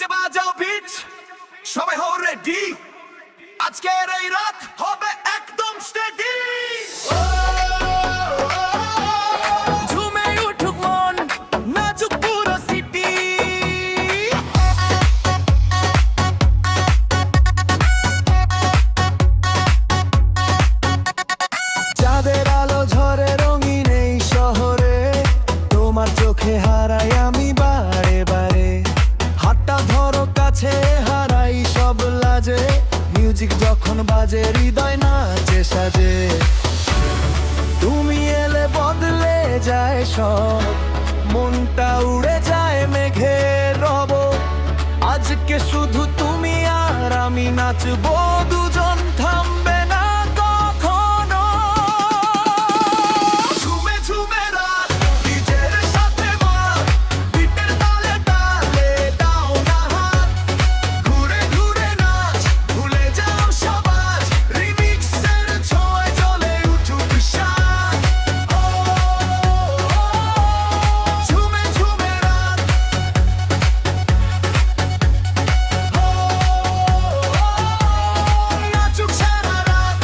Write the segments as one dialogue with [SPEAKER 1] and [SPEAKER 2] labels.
[SPEAKER 1] DJ বাজাও bit, সবাই হও রেডি, আজকের এই রাত হবে একদম স্টেডি। ঝুমে উঠুক মন, নাচুক পুরো সিটি। চাঁদের আলো ঝরে রঙিন এই শহরে, তোমার চোখে হারাই আমি বারে বারে। হাতটা ধরো কাছে, হারাই সব লাজে, মিউজিক যখন বাজে হৃদয় নাচে সাজে। তুমি এলে বদলে যায় সব, মনটা উড়ে যায় মেঘের রব। আজকে শুধু তুমি আর আমি নাচবো, দুজন থামবে না কখনো। ঝুমে ঝুমে রাত, ডিজের সাথে মাত, বিটের তালে তালে দাও না হাত। ঘুরে ঘুরে নাচ, ভুলে যাও সব আজ, রিমিক্সের ছোঁয়ায় জ্বলে উঠুক শান। ও ঝুমে ঝুমে রাত, নাচুক সারা রাত।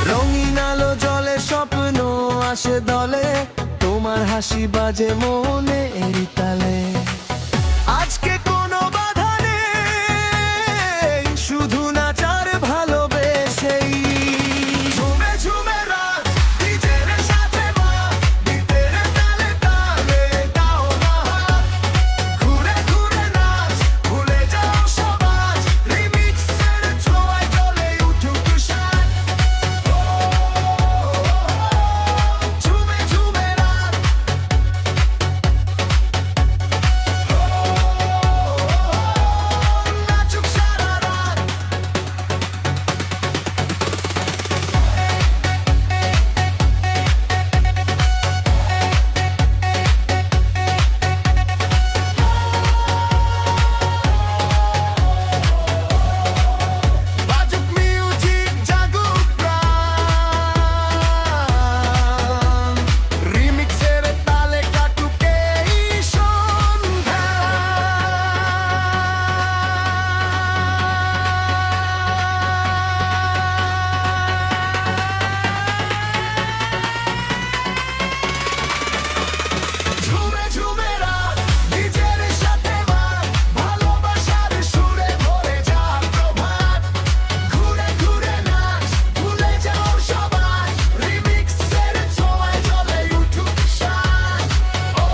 [SPEAKER 1] রঙিন আলো জলে, স্বপ্ন আসে দলে, তোমার হাসি বাজে মনে এরি তালে। আজকে কোনো বাধা নেই, শুধু নাচার ভালোবেসেই। ঝুমে ঝুমে রাত, ডিজের সাথে মাত, বিটের তালে তালে দাও না হাত। ঘুরে ঘুরে নাচ, ভুলে যাও সব আজ, রিমিক্সের ছোঁয়ায় জ্বলে উঠুক শান। ঝুমে ঝুমে রাত, নাচুক সারা রাত। বাজুক মিউজিক, জাগুক প্রাণ, রিমিক্সের তালে কাটুক এই সন্ধ্যা। ঝুমে ঝুমে রাত, ডিজের সাথে মাত, ভালোবাসার সুরে ভরে যাক প্রভাত। ঘুরে ঘুরে নাচ, ভুলে যাও সবাই, রিমিক্সের ছোঁয়ায় জ্বলে উঠুক শান। ও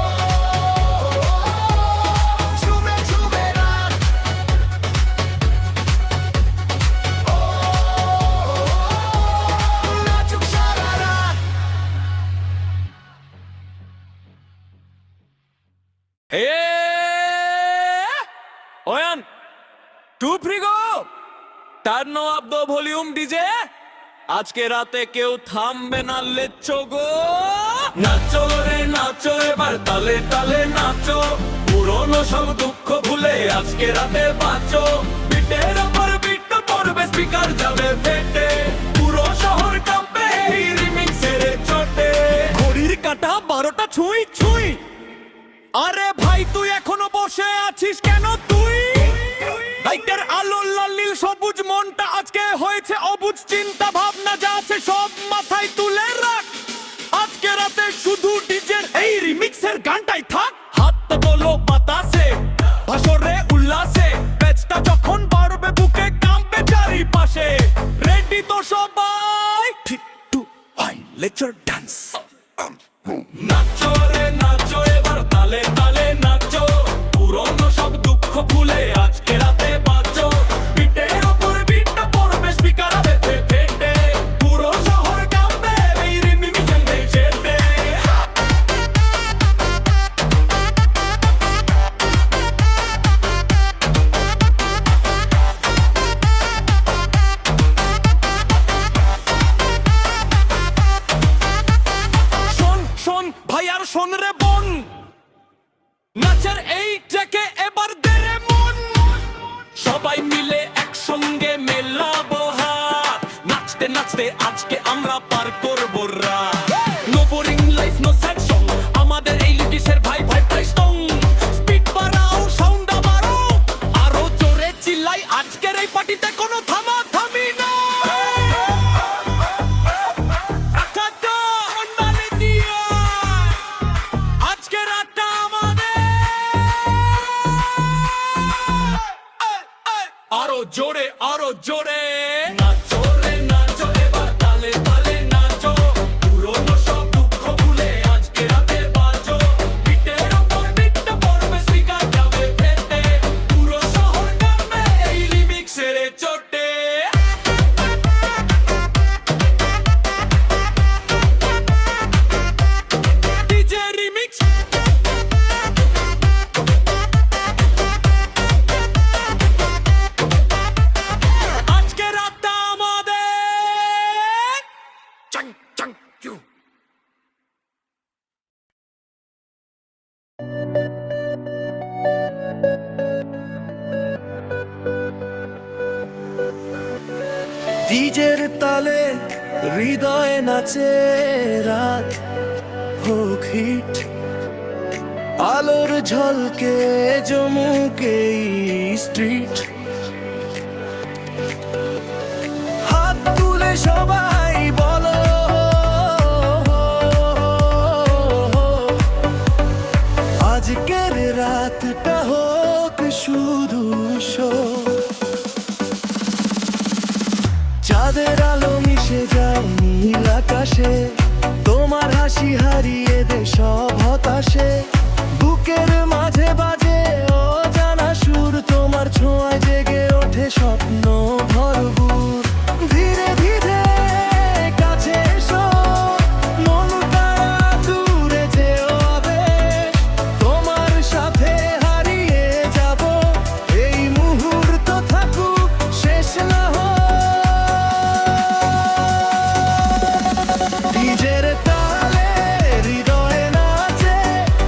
[SPEAKER 1] ঝুমে ঝুমে রাত, নাচুক সারা রাত।
[SPEAKER 2] Oyan, two free go. Turn up the volume DJ. আজকে রাতে কেউ থামবে না, লেচ্ছো গো। নাচো রে নাচো, এবার তালে তালে নাচো, পুরনো সব দুঃখ ভুলে আজকে রাতে বাঁচো। বিটের ওপর বিট পড়বে, স্পিকার যাবে ফেটে, পুরো শহর কাঁপবে এই রিমিক্সের চোটে। ঘড়ির কাঁটা 12টা ছুঁই ছুঁই। আরে ভাই তুই এখনো বসে আছিস কেন তুই? লাইটের আলো লাল নীল সবুজ, মনটা আজকে হয়েছে অবুঝ। চিন্তা ভাবনা যা আছে সব মাথায় তুলে রাখ, আজকে রাতে শুধু ডিজের এই রিমিক্সের গানটাই থাক। হাত তোলো বাতাসে, ভাসরে উল্লাসে, প্যাচটা যখন বাড়বে বুকে কাঁপবে চারিপাশে। রেডি তো সবাই? 3, 2, 1, let's ডান্স। নাচো রে নাচো, এবার তালে তালে নাচো, পুরনো সব দুঃখ ভুলে আজকে রাতে বাঁচো। বিটের ওপর বিটটা পড়বে, স্পিকার বেঁধে ফেটে, পুরো শহর কাঁপবে এই রিমিক্সের চেটে। নাচতে আজকে আমরা পার করবো রাত। No boring life no sad song, আমাদের এই লিটিসের ভাই ভাই প্রায় স্ট্রং। স্পিড বাড়াও সাউন্ড বাড়াও, আরো জোরে চিল্লাই, আজকের এই পার্টিতে কোনো থামাথামি না। আচ্ছা, মন্ডালি দিয়া, আজকে রাতটা আমাদের। আরো জোরে আরো জোরে নাচো রে নাচো, এবার তালে তালে নাচো, পুরোনো সব দুঃখ ভুলে আজকে রাতে বাজো। বিটের ওপর বিটটা পড়বে, স্পিকার যাবে ফেটে, পুরো শহর নামবে এই রিমিক্সের চোটে। ডিজে রিমিক্স, আজকে রাতটা আমাদের। চাং চাং কিউ।
[SPEAKER 1] ডিজের তালে হৃদয়ে নাচে রাত হোক হিট, আলোর ঝলকে জমুকে স্ট্রিট। হাত তুলে সবাই বলো, আজকের রাতটা হোক শুধু শো। চাঁদের আলো মিশে যায় নীল আকাশে, তোমার হাসি হারিয়ে দে সব হতাশে। বুকের মাঝে বাজে অজানা সুর, তোমার ছোঁয়ায় জেগে ওঠে স্বপ্ন ভরপুর। ধীরে ধীরে কাছে এসো, মনটা দূরে যেও আবেশ, তোমার সাথে হারিয়ে যাব এই মুহূর্ত থাকুক শেষ না হোক। ডিজের তালে হৃদয়ে নাচে,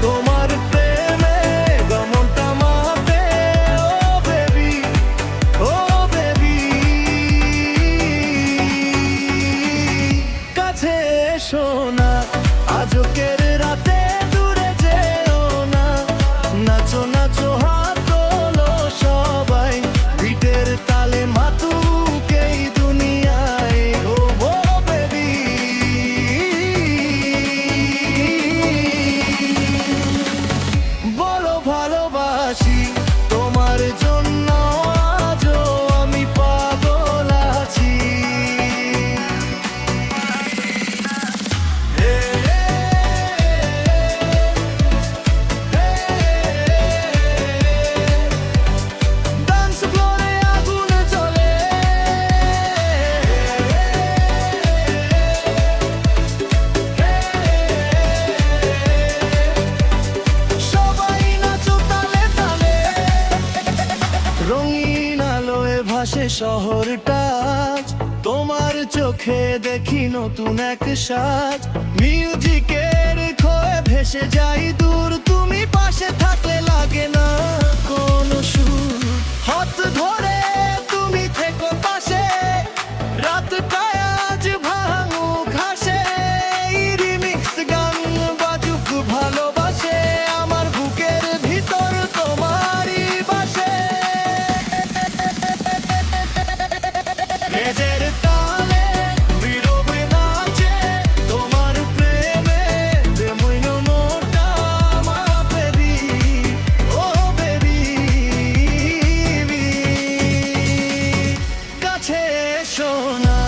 [SPEAKER 1] তোমার প্রেমে গমনটা মাপে। ও বেবি, ও বেবি, কাছে এসো না, আজকের রাতে দূরে যেও না। নাচো নাচো হাত তোলো সবাই, বিটের তালে মাতুক এই দুনিয়ায়। ও বেবি, বলো ভালোবাসি তোমার জন্য, আজও আমি পাগল আছি। হে, ডান্স ফ্লোরে আগুন জ্বলে, সবাই নাচো তালে তালে। রঙিন আলোয় ভাসে শহরটা আজ, তোমার চোখে দেখি নতুন এক সাজ। মিউজিকের খোয়ে ভেসে যাই দূর, তুমি পাশে থাকলে লাগে না কোনো সুর। হাত ধরে তুমি থেকো পাশে, রাতটা আজ ভাঙুক হাসে। এই রিমিক্স গান বাজুক ভালোবাসে, আমার বুকের ভিতর তোমারই বাসে। রেজের তালে নীরবে নাচে, তোমার প্রেমে দেমইন মোটা মা বেবি। ও বেবি, কাছে এসো না,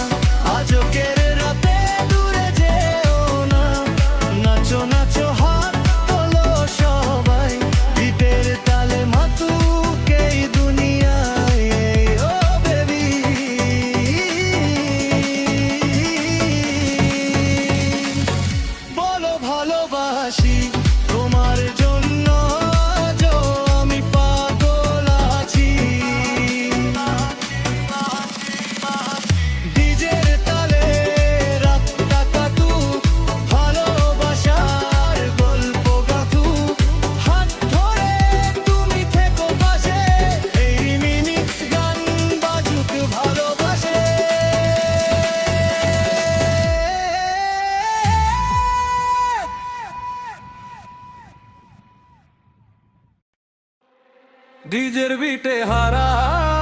[SPEAKER 2] ডিজের বিটে হারায়।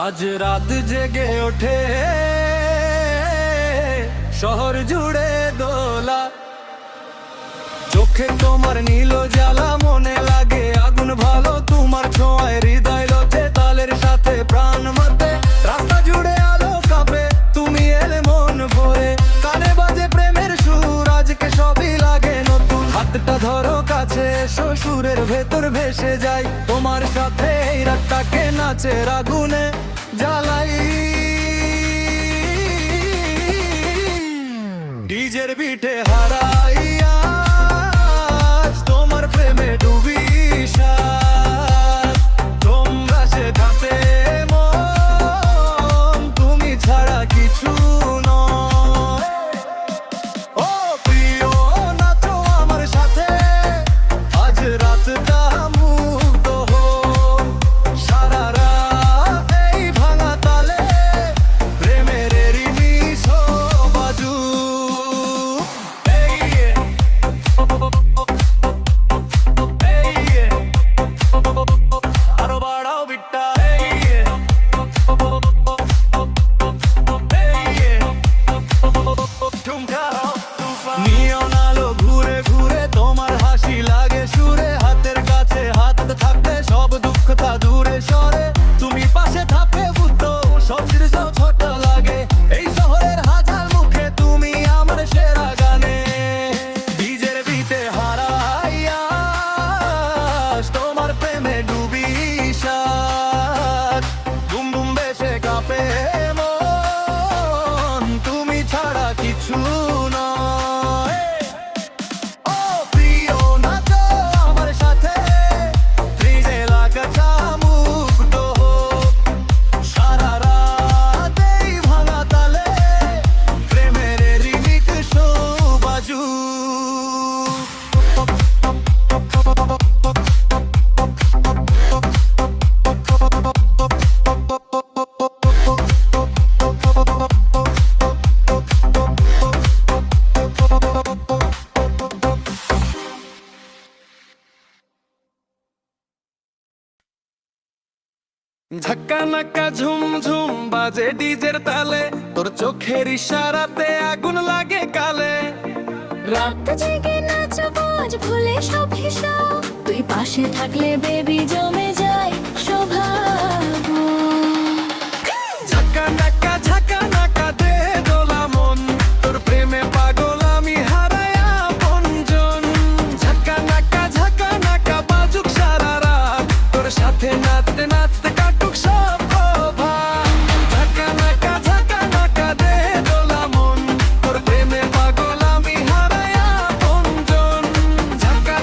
[SPEAKER 2] আজ রাত জেগে ওঠে শহর জুড়ে দোলা, চোখে তোমার নীল জ্বালা, মনে লাগে আগুন ভালো তোমার ছোঁয়ায়, হৃদয় লোচে তালের সাথে প্রাণ মতে, রাস্তা জুড়ে আলো কাঁপে তুমি এলে মন ভরে, কানে বাজে প্রেমের সুর, আজকে সবই লাগে নতুন, হাতটা ধরো কাছে এসো, সুরের ভেতর ভেসে যাই তোমার সাথে, এই রাতটাকে নাচের আগুনে জ্বালাই। ডিজের বিটে হারাইয়া তোমার প্রেমে ডুবি সাত, তোমরা সে ধাপে মন, তুমি ছাড়া কিছু নয়। ও প্রিয় নাচো আমার সাথে, আজ রাতটা মুগ্ধ হোক, সারা রাত এই ভাঙা তালে প্রেমের রিমিক্স বাজু। আরো বাড়াও বিটটা, নিয়ন আলো ঘুরে ঘুরে তোমার হাসি লাগে সুরে, হাতের কাছে হাত থাকতে সব দুঃখ তা দূরে সরে, তুমি পাশে থাকতে বুদ্ধ সব দৃশ্য ছোট লাগে, এই শহরের হাজার মুখে তুমি আমার সেরা গানে। ডিজের বিটে হারাইয়া তোমার প্রেমে ডুবি সাত, বুম বুম বেশে কাঁপে মন, তুমি ছাড়া কিছু নয়। ও প্রিয় নাচো আমার সাথে, ডিজে লাগাটা মুগ্ধ হোক, সারা রাত এই ভাঙা তালে প্রেমের রিমিক্স বাজু। ঝাক্কা নাক্কা ঝুমঝুম বাজে ডিজের তালে, তোর চোখের ইশারাতে আগুন লাগে গালে,
[SPEAKER 3] রাত জেগে নাচবো আজ ভুলে সব হিসাব, তুই পাশে থাকলে বেবি জমে যায় সৌভাগ্য।
[SPEAKER 2] ঝাক্কা নাক্কা দে দোলা মন, তোর প্রেমে পাগল আমি হারাই আপনজন, ঝাক্কা নাক্কা বাজুক সারা রাত, তোর সাথে নাচতে নাচতে কাটুক সব প্রভাত, ঝাক্কা নাক্কা দে দোলা মন, তোর প্রেমে পাগল আমি হারাই আপনজন, ঝাক্কা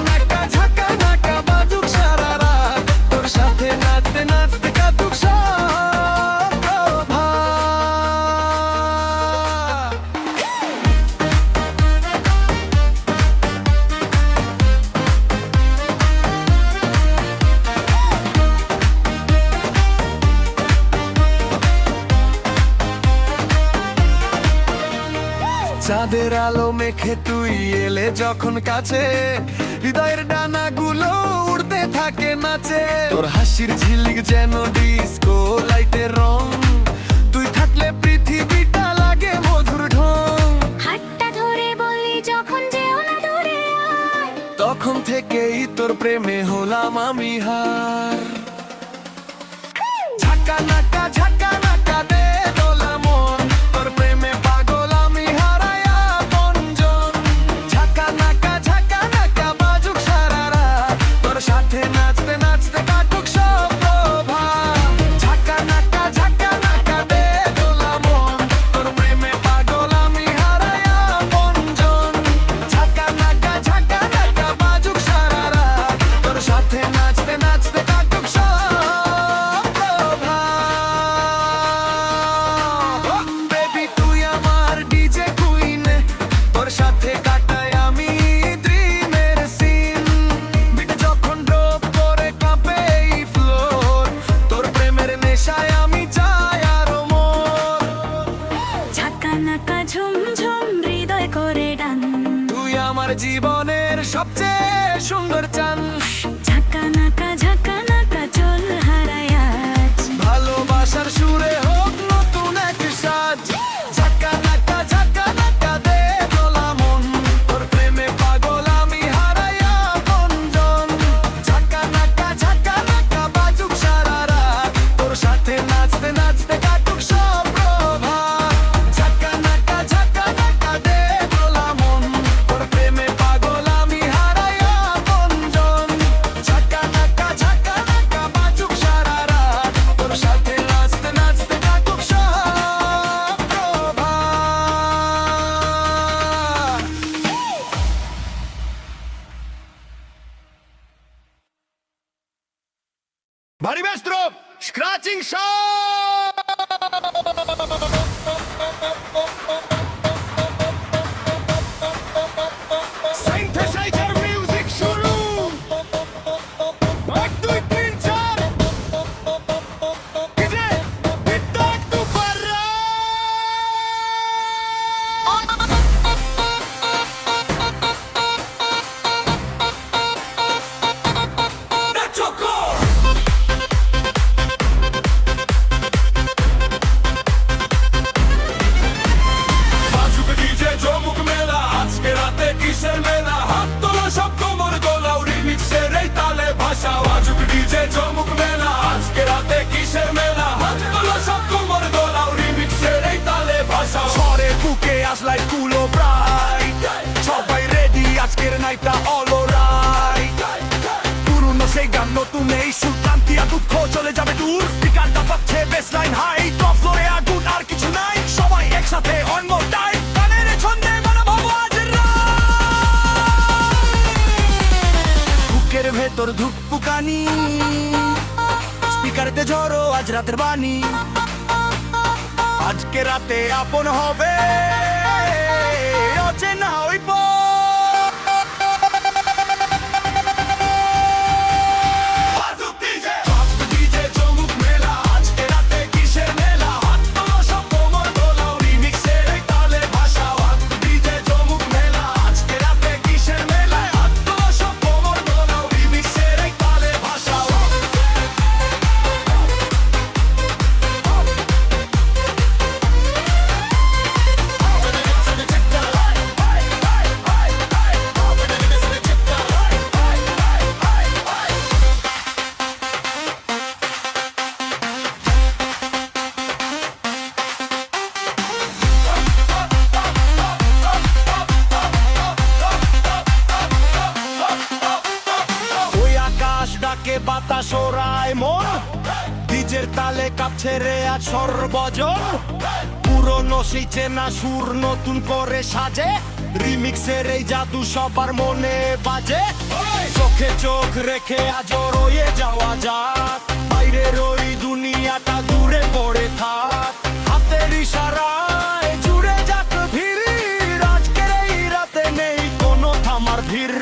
[SPEAKER 2] নাক্কা বাজুক সারা রাত, তোর সাথে নাচতে নাচতে কাটুক সব প্রভাত। চাঁদের আলো মেখে তুই এলে যখন কাছে, হৃদয়ের ডানাগুলো উড়তে থাকে নাচে, তোর হাসির ঝিলিক যেন ডিস্কো লাইটের রং, তুই থাকলে পৃথিবীটা লাগে মধুর ঢং,
[SPEAKER 3] হাতটা ধরে বললি যখন যেও না দূরে আয়,
[SPEAKER 2] তখন থেকেই তোর প্রেমে হলাম আমি হার। ঝাক্কা নাক্কা দে দোলা মন, তোর প্রেমে পাগল আমি হারাই আপনজন, ঝাক্কা নাক্কা বাজুক সারা রাত, তোর সাথে নাচতে নাচতে কাটুক সব প্রভাত, ঝাক্কা নাক্কা দে দোলা মন, তোর প্রেমে পাগল আমি হারাই আপনজন, ঝাক্কা নাক্কা বাজুক সারা রাত, তোর সাথে নাচতে নাচতে কাটুক সব প্রভাত।
[SPEAKER 1] সুন্দর চান
[SPEAKER 3] ঝাঁকা নাকা চল হারায় আজ
[SPEAKER 1] ভালোবাসার সুরে হোক নতুন এক সাজ ঝাঁকা নাকা দে দোলা মন তোর প্রেমে পাগল আমি হারাইয়া বন্ধন ঝাঁকা নাকা বাজুক সারা রাত তোর সাথে নাচতে নাচতে কাটুক সব প্রভাত ঝাঁকা নাকা দে দোলা মন তোর প্রেমে পাগল আমি হারাইয়া বন্ধন ঝাঁকা নাকা বাজুক সারা রাত তোর সাথে নাচতে নাচতে কাটুক সব প্রভাত Bari Mestro, Scratching Show! Synthesizer music শুরু 1 2 3 4 DJ এটা একটু বাড়া বাজুক ডিজে জমুক মেলা আজকে রাতে কিসের মেলা হাত তোলা সব কোমর দোলাও রিমিক্সের এই তালে ভাষা বাজুক ডিজে জমুক মেলা আজকে রাতে কিসের মেলা হাত তোলা সব কোমর দোলাও রিমিক্সের এই তালে ভাষা ঝড়ে বুকে আসলাই কুলো ব্রাইট সবাই রেডি আজকের নাইটটা অল রাইট পুরনো সেই গান নতুন এই সুর ক্লান্তি আর দুঃখ চলে যাবে দূর স্পিকারটা পাচ্ছে বেসলাইন হাই টপ ফ্লোরে আগুন আর কিছু নাই সবাই একসাথে অন মোর টাইম গানের ছন্দে মনে ভাবো আজ বুকের ভেতর ধুকপুকানি স্পিকারেতে ঝড়ো আজ রাতের বাণী আজকে রাতে আপন হবে অচেনা হইব বাজুক ডিজে জমুক মেলা আজকে রাতে কিসের মেলা হাত তোলা সব কোমর দোলাও রিমিক্সের এই তালে ভাষা বাজুক ডিজে জমুক মেলা আজকে রাতে কিসের মেলা হাত তোলা সব কোমর দোলাও রিমিক্সের এই তালে ভাষা ওই আকাশ ডাকে বাতাস ওরায় মন ডিজের তালে কাঁপছে রে আজ সর্বজন পুরনো সেই চেনা সুর নতুন করে সাজে রিমিক্সের এই জাদু সবার মনে বাজে চোখে চোখ রেখে আজ রয়ে যাওয়া যাক বাইরের ওই দুনিয়াটা দূরে পড়ে থাক হাতের ইশারায় জুড়ে যাক ভিড় আজকের এই রাতে নেই কোনো থামার ভিড়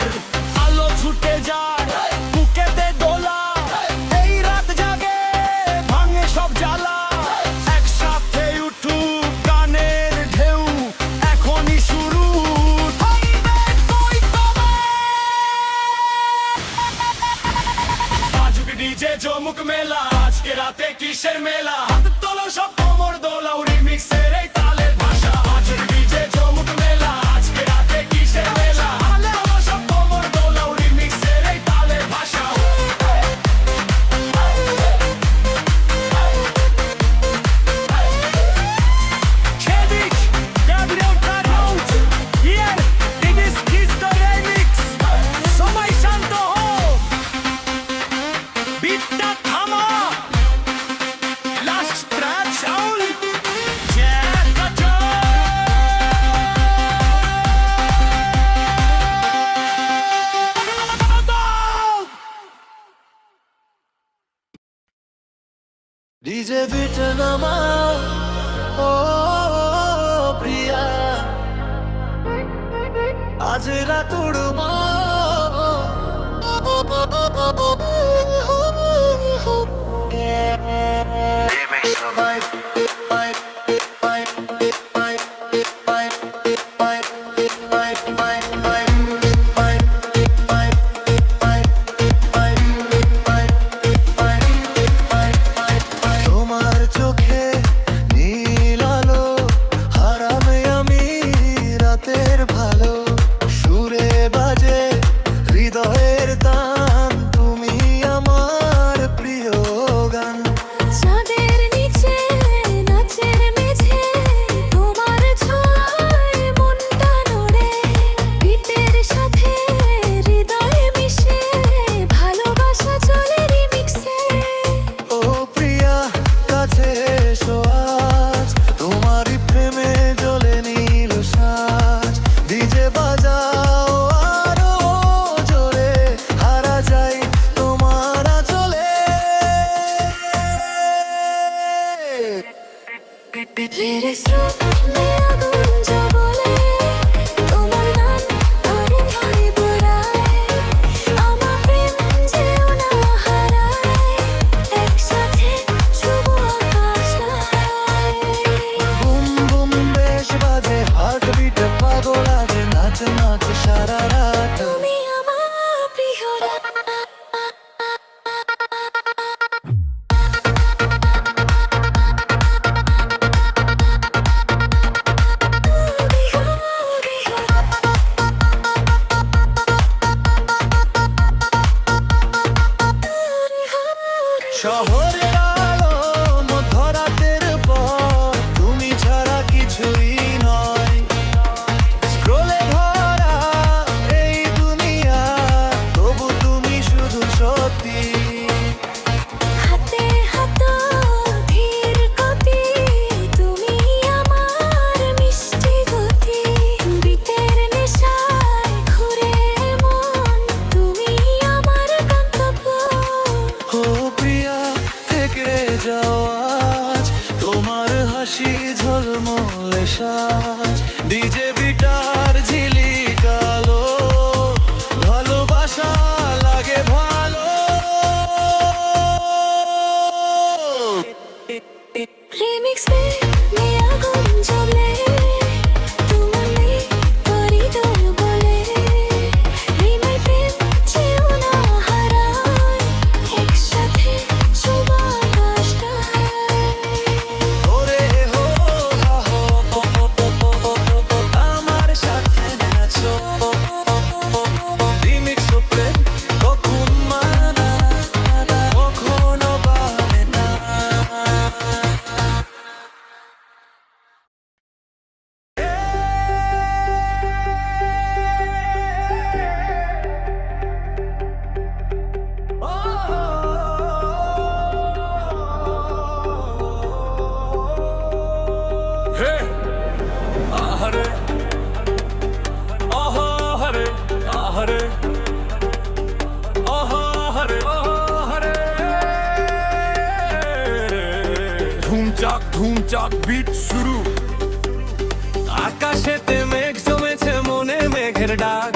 [SPEAKER 1] আলো ছুটে যায় বুকেতে দোলা এই রাত জাগে ভাঙে সব জ্বালা একসাথে উঠুক গানের ঢেউ এখনই শুরু থামবে কই কবে বাজুক ডিজে জমুক মেলা আজকে রাতে কিসের মেলা হাত তোলো সব কোমর দোলাও রিমিক্সের এই তালের ভাষা বাজুক ডিজে জমুক মেলা আজকে রাতে কিসের মেলা হাত তোলো সব কোমর দোলাও রিমিক্সের এই তালের ভাষা Kevik, Gabriel Carlos, hier, dit is Kisto Remix, Somai Santo Ho, Bitta Thama, Last Strat Sound, Jackacho. DJ Vietnama, oh Priya, আজ রাত উড়বো
[SPEAKER 2] ধুমচাক বিট শুরু। আকাশেতে মেঘ জমেছে, মনে মেঘের ডাক,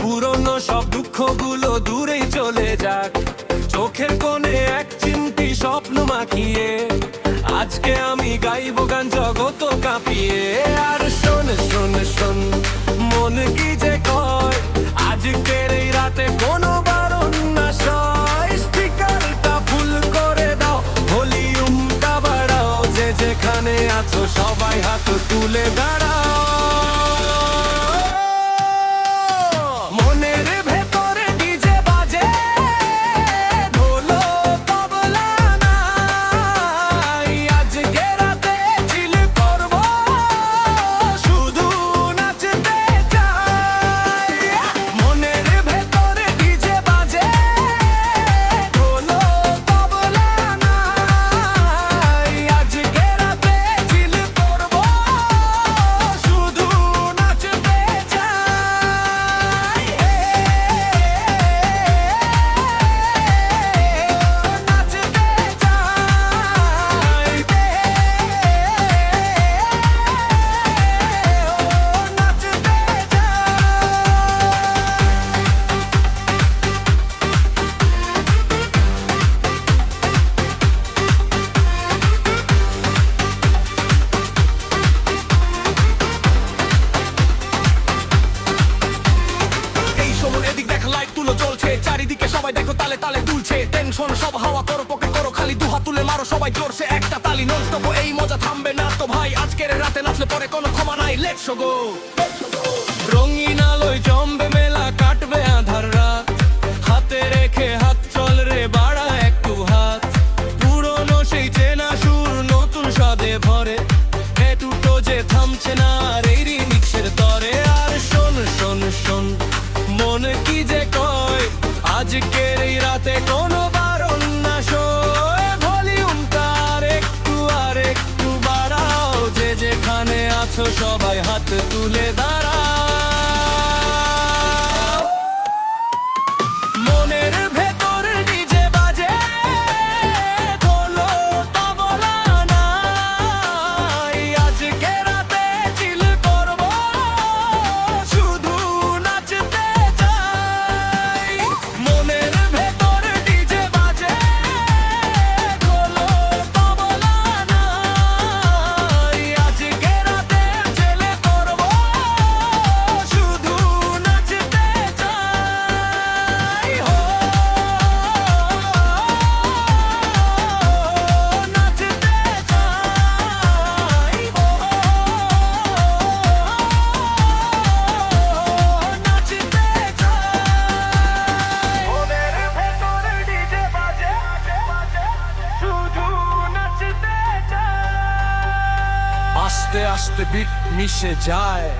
[SPEAKER 2] পুরনো সব দুঃখগুলো দূরেই চলে যাক। চোখের কোণে এক চিমটি স্বপ্ন মাখিয়ে আজকে আমি গাইব গান জগত কাঁপিয়ে। আর শোন শোন শোন মন কি যে কয়, আজকের এই রাতে কোনো বারণ না সয়। স্পিকারটা ফুল করে দাও, ভলিউমটা বাড়াও, যে যেখানে আছো সবাই হাত তুলে দাঁড়াও। মনের ভেতরে ডিজে বাজে, ঢোলো তবলা নাই। আজকে রাতে চিল করবো, শুধু নাচতে চাই। মনের ভেতরে ডিজে বাজে, ঢোলো তবলা নাই। আজকে রাতে চিল করবো, শুধু নাচতে চাই। এই সময় এদিক দেখ, লাইট তুলো জ্বলছে, চারিদিকে সবাই দেখো তালে তালে দুলছে। টেনশন সব হাওয়া করো, পকে করো খালি, দুহাত তুলে মারো সবাই জোরছে একটা তালি। ননস্টপ এই মজা থামবে না তো ভাই, আজকের রাতে নাচলে পরে কোনো ক্ষমা নাই। Let's go. রঙিন আলোয় জমবে মেলা, কাটবে আধার রাত, হাতে রেখে হাত চল রে বাড়া একটু হাত। পুরনো সেই চেনা সুর নতুন স্বাদে ভরে, এ দুটো যে থামছে না আর এই রিমিক্সের তরে। আর শোন শোন শোন মন কি যে কয়, আজকের এই রাতে কোনো বারণ না সয়। ভলিউমটা আর একটু বাড়াও, যে যেখানে আছো সবাই হাত তুলে দাঁড়াও। মনের ভেতর ডিজে বাজে, ঢোলো তবলা নাই। আজকে রাতে চিল করবো, শুধু নাচতে চাই। মনের ভেতর ডিজে বাজে, ঢোলো তবলা নাই। আজকে রাতে চিল করবো, শুধু নাচতে চাই। হো নাচতে চাই, হো নাচতে চাই। মনের ভেতরে ডিজে বাজে, শুধু নাচতে চাই। আস্তে আস্তে বিট মিশে যায়,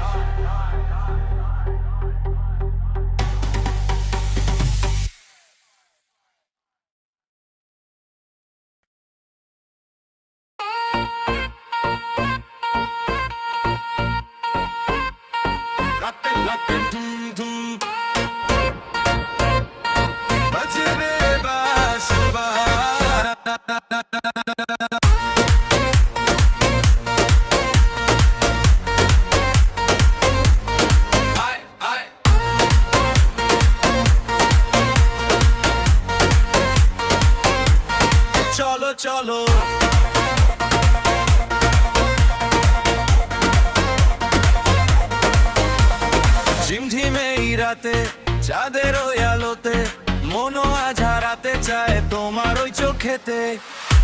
[SPEAKER 2] রাতে রাতে ধুম ধুম বাজবে বাঁশি। আয় আয় চলো চলো, ঝিমঝিমে এই রাতে চাঁদের ওই আলোতে, মনও আজ হারাতে চায় তোমার ওই চোখেতে।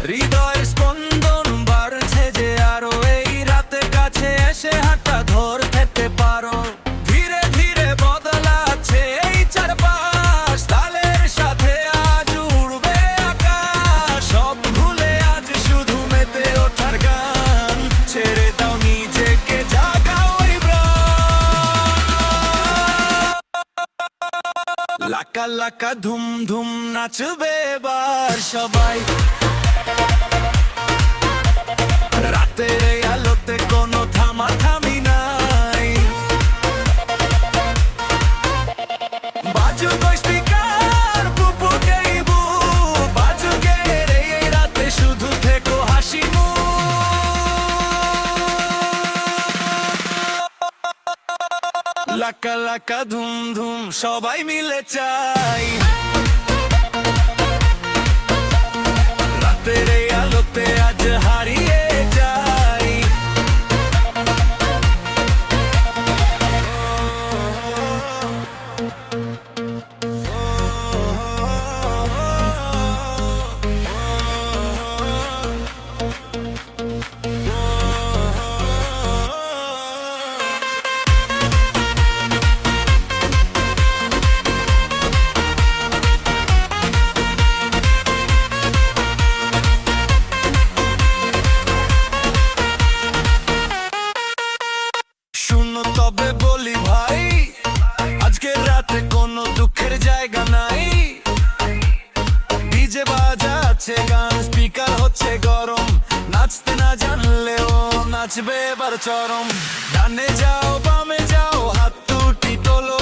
[SPEAKER 2] হৃদয়ের স্পন্দন বাড়ছে যে আরো, এই রাতে কাছে এসে হাতটা ধরতে পারো। ধীরে ধীরে বদলাচ্ছে এই চারপাশ, তালের সাথে আজ উড়বে আকাশ। সব ভুলে আজ শুধু মেতে ওঠার গান, ছেড়ে দাও নিজেকে, জাগাও এই প্রাণ। লাকা লাকা ধুম ধুম নাচবে এবার সবাই, রাতের এই আলোতে কোনো থামাথামি নাই। বাজুক স্পিকার, পুপুকেই বুক, বাজুক এই রাতে শুধু থেকো হাসি মুখ।
[SPEAKER 1] লাকা ধুম ধুম সবাই মিলে চাই, রাতের এই আলোতে আজ হারিয়ে যাই। শুনো তবে বলি ভাই, আজকের রাতে কোনো দুঃখের জায়গা নাই। ডিজে বাজাচ্ছে গান, স্পিকার হচ্ছে গরম, নাচতে না জানলেও নাচবে এবার চরম। ডানে যাও বামে যাও হাত দুটি তোলো,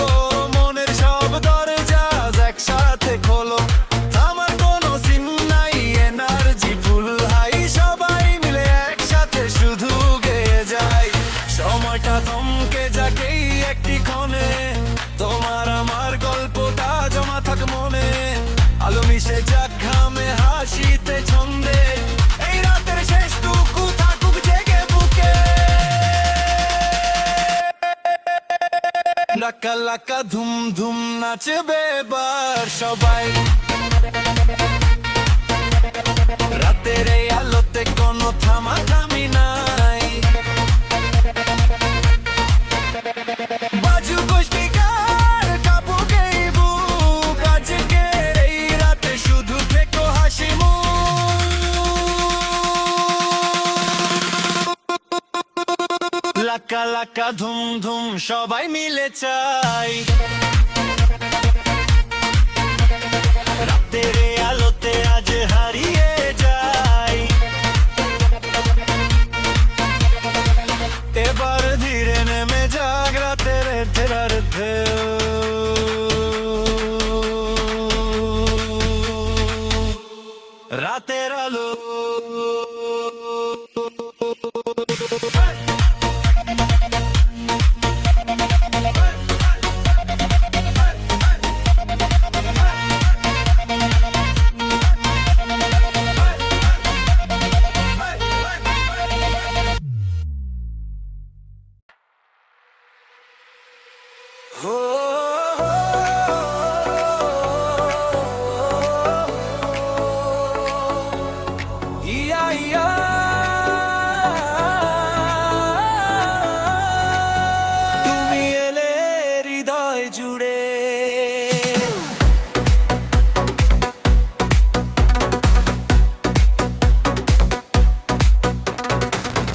[SPEAKER 1] মনের সব দরজা একসাথে খোলো। আমার কোনো সিন নাই, এনার্জি ফুল হাই, সবাই মিলে একসাথে শুধু গেয়ে যায়। সময়টা থমকে যাকেই একটি ক্ষণে, তোমার আমার গল্পটা জমা থাক মনে। আলো মিশে যাক ঘামে হাসিতে ছন্দে, এই রাতের শেষটুকু থাকুক জেগে বুকে। লাকা লাকা ধুম ধুম নাচবে এবার সবাই, রাতের এই আলোতে কোনো থামাথামি নাই। বাজুক স্পিকার কাঁপুক এই বুক, আজকের এই রাতে শুধু থেকো হাসি মুখ। লাকা লাকা ধুম ধুম সবাই মিলে চাই, রাতের এই আলোতে আজ হারিয়ে যাই। এবার ধীরে নেমে যাক রাতের ফেরার ঢেউ, রাতের আলো। ইয়া ইয়া তুমি এলে হৃদয় জুড়ে,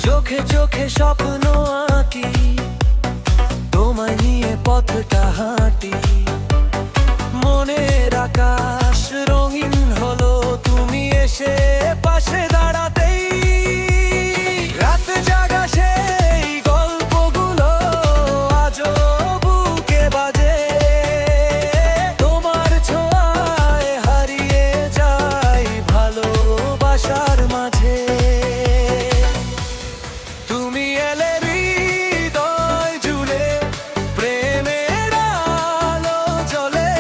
[SPEAKER 1] চোখে চোখে স্বপ্ন আঁকি, তোমায় নিয়ে পথটা হাঁটি। মনের আকাশ রঙিন হলো তুমি এসে পাশে দাঁড়াতেই। রাত জাগা সেই গল্পগুলো আজও বুকে বাজে, তোমার ছোঁয়ায় হারিয়ে যাই ভালোবাসার মাঝে। তুমি এলে হৃদয় জুড়ে, প্রেমের আলো জ্বলে,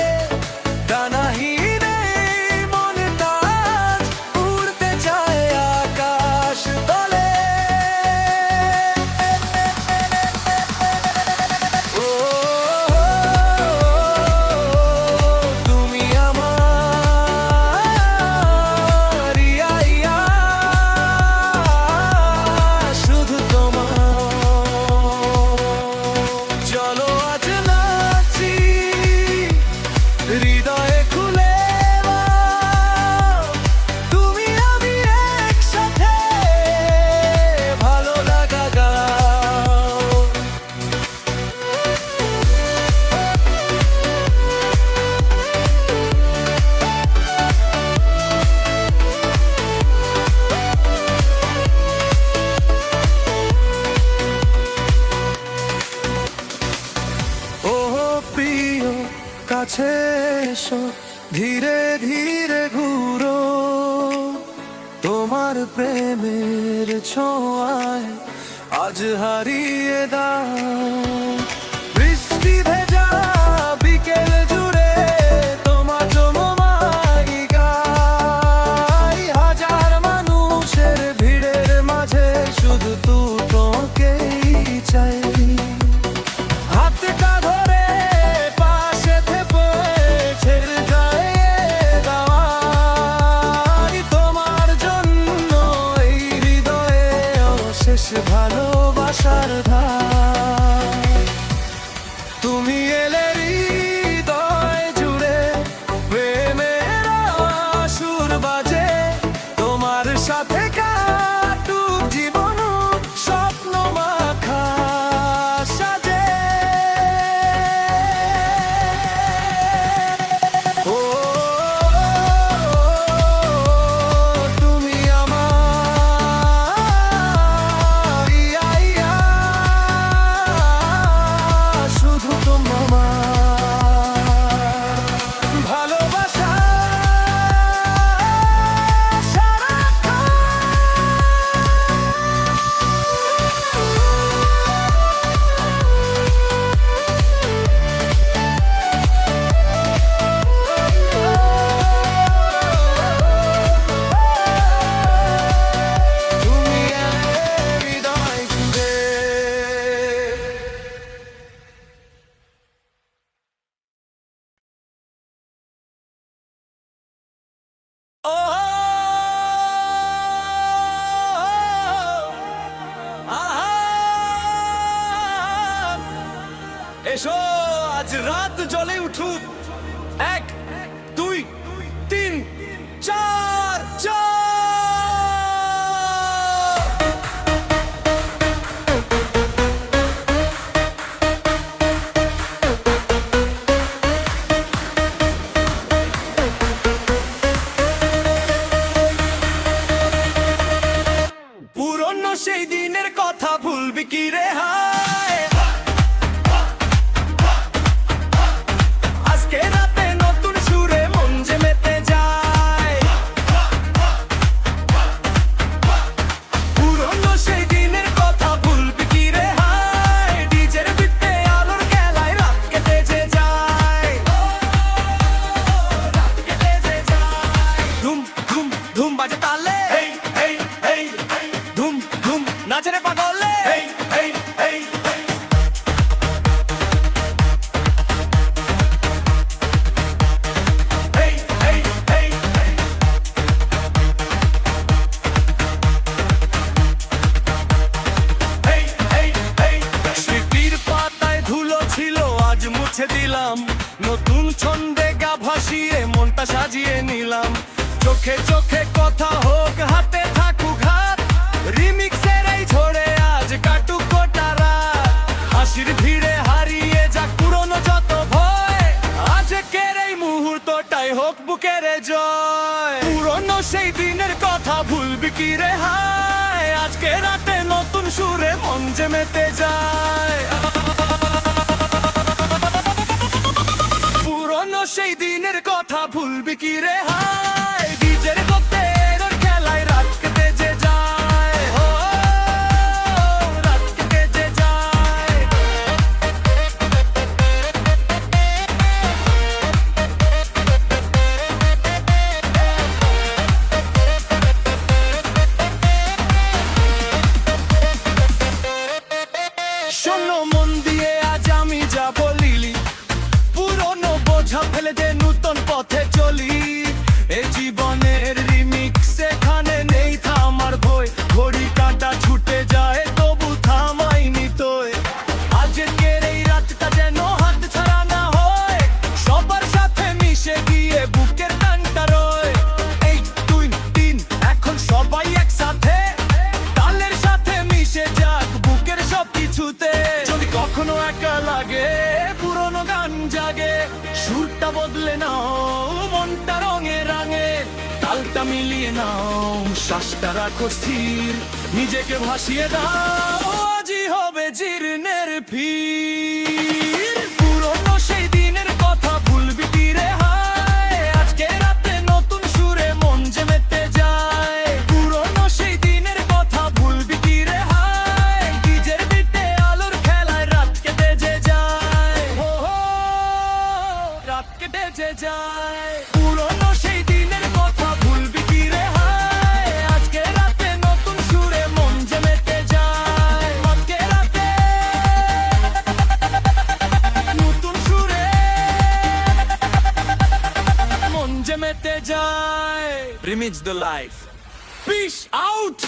[SPEAKER 1] ডানাহীন এই মনটা আজ উড়তে চায় আকাশ তলে। ও তুমি আমার ইয়া ইয়া, শুধু তোমার। চলো আজ নাচি হৃদয়ে খুলে, তুমি আমি একসাথে ভালো লাগা গাও। ও প্রিয় কাছে এসো, ধীরে ধীরে ঘুরো, তোমার প্রেমের ছোঁয়ায় আজ হারিয়ে দাও। বৃষ্টি ভেজা
[SPEAKER 2] এসো আজ রাত জলে উঠুক, 1 2 3 4 4। পুরনো সেই দিনের কথা ভুলবি কি রে হায়, আজকে রাতে নতুন সুরে মন যে মেতে যায়। পুরনো সেই দিনের কথা ভুলবি কি রে হায়, ডিজের বিটে আলোর খেলায় রাত কেটে যে যায়, রাত কেটে যে যায়। ধুম ধুম ধুম বাজে তালে, এই এই এই ধুম ধুম নাচে রে পাগলে, এই এই এই এই এই এই এই এই এই। স্মৃতির পাতায় ধুলো ছিল আজ মুছে দিলাম, নতুন ছন্দে গা ভাসিয়ে মনটা সাজিয়ে নিলাম। চোখে চোখে কথা হোক, হাতে থাকুক হাত, রিমিক্সের এই ঝরে আজ কাটুক গোটা রাত। হাসির ভিড়ে হারিয়ে যাক পুরনো যত ভয়, আজকের এই মুহূর্তটাই হোক বুকের জয়। পুরনো সেই দিনের কথা ভুলবি কি রে হায়, আজকে রাতে নতুন সুরে মন যে মেতে যায়। পুরনো সেই দিনের কথা ভুলবি কি রে হায়, ডিজের গতে ওর খেলায় রাত কেটে যে যায়, ও রাত কেটে যে যায়। শোনো মন দিয়ে আজ আমি যা বলিলি, পুরনো বোঝা ফেলে দে নতুন পথে চলি। এ জীবনের রিমিক্স এখানে নেই থামার ভয়, ঘড়ি কাঁটা ছুটে যায় তবু থামাইনি তোয়। আজকের এই রাতটা যেন হাত ছাড়া না হয়, সবার সাথে মিশে গিয়ে বুকের টানটা রয়। এই 2 3 এখন সবাই একসাথে, তালের সাথে মিশে যাক বুকের সব কিছুতে। যদি কখনো একা লাগে পুরনো গান জাগে, সুরটা বদলে নাও মনটা রঙে রাঙে, তালটা মিলিয়ে নাও শ্বাসটা রাখো স্থির, নিজেকে ভাসিয়ে দাও আজই হবে জীর্ণের ফির। পুরনো সেই দিনের কথা ভুলবি কি রে হায়, আজকে রাতে নতুন সুরে মন যে মেতে যায়। পুরনো সেই দিনের কথা ভুলবি কি রে হায়, ডিজের বিটে আলোর খেলায় রাত কেটে যে যায়, ও রাত কেটে যে যায়। পুরনো সেই দিনের কথা ভুলবি কি রে হায়, আজকে রাতে নতুন সুরে মন যে মেতে যায়। আজকে রাতে নতুন সুরে মন যে মেতে যায়। Remix the life. Peace out.